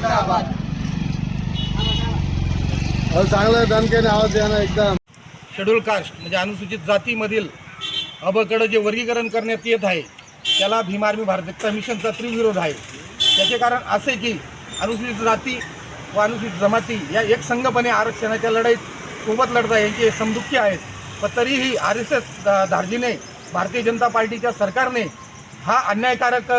जिंदाबाद। चांगलं दणक्याने आवाज द्या ना एकदम। शेड्यूल कास्ट म्हणजे अनुसूचित जातीमधील अबकडं जे वर्गीकरण करण्यात येत आहे त्याला भीम आर्मी भारत एकता मिशनचा तीव्र विरोध आहे। त्याचे कारण असे की अनुसूचित जाती व अनुसूचित जमाती या एकसंघपणे आरक्षणाच्या लढाईत सोबत लढतात, यांचे समदुःखी आहेत। पण तरीही RSS धार्जिने भारतीय जनता पार्टीच्या सरकारने हा अन्यायकारक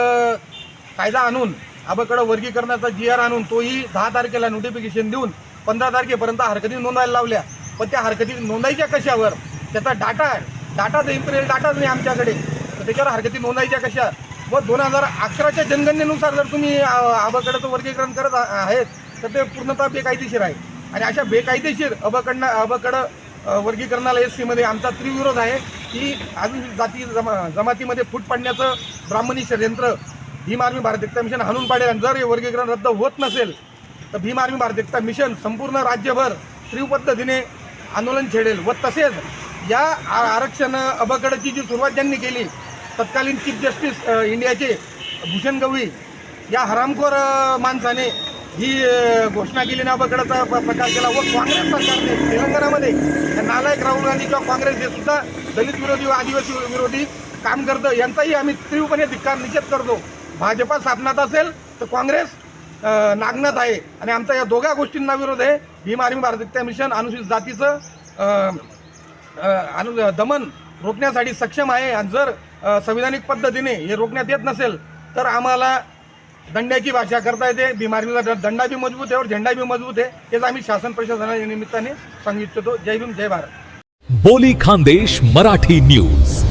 कायदा आणून अबकडं वर्गीकरणाचा GR आणून तोही 10 तारखेला नोटिफिकेशन देऊन 15 तारखेपर्यंत हरकती नोंदवायला लावल्या। पण त्या हरकती नोंदायच्या कशावर? त्याचा डाटा इम्पिरियल डाटाच नाही आमच्याकडे, तर त्याच्यावर हरकती नोंदायच्या कशा? व 2011च्या जनगणनेनुसार जर तुम्ही अबकडचं वर्गीकरण करत आहेत तर ते पूर्णतः बेकायदेशीर आहे। आणि अशा बेकायदेशीर अबकडं वर्गीकरणाला SC मध्ये आमचा तीव्र विरोध आहे की अनुसूचित जाती जमातीमध्ये फूट पाडण्याचं ब्राह्मणी षडयंत्र भीम आर्मी भारत एकता मिशन हाणून पाडेल। आणि जर हे वर्गीकरण रद्द होत नसेल तर भीम आर्मी भारत एकता मिशन संपूर्ण राज्यभर तीव्र पद्धतीने आंदोलन छेडेल। व तसेच या आरक्षण अबकडची जी सुरुवात ज्यांनी केली तत्कालीन चीफ जस्टिस इंडियाचे भूषण गवई या हरामखोर माणसाने ही घोषणा केली ना अबकडचा प्रकार केला। व काँग्रेस सरकारने तेलंगणामध्ये नालायक राहुल गांधी किंवा काँग्रेस हे सुद्धा दलित विरोधी व आदिवासी विरोधी काम करतं, यांचाही आम्ही तीव्रपणे धिक्कार निषेध करतो। भाजपा स्थापनात असेल तर काँग्रेस नागनाथ आहे आणि आमचा या दोघा गोष्टींना विरोध आहे। भीम आर्मी भारत एकता मिशन अनुसूचित जातीचं दमन रोखण्यासाठी सक्षम आहे। आणि जर संविधानिक पद्धतीने हे रोखण्यात येत नसेल तर आम्हाला दंड्याची भाषा करता येते। भीम आर्मीचा दंडा भी मजबूत आहे और झेंडा भी मजबूत आहे, हेच आम्ही शासन प्रशासनाच्या निमित्ताने सांगू इच्छितो। जय भीम जय भारत। बोली खानदेश मराठी न्यूज।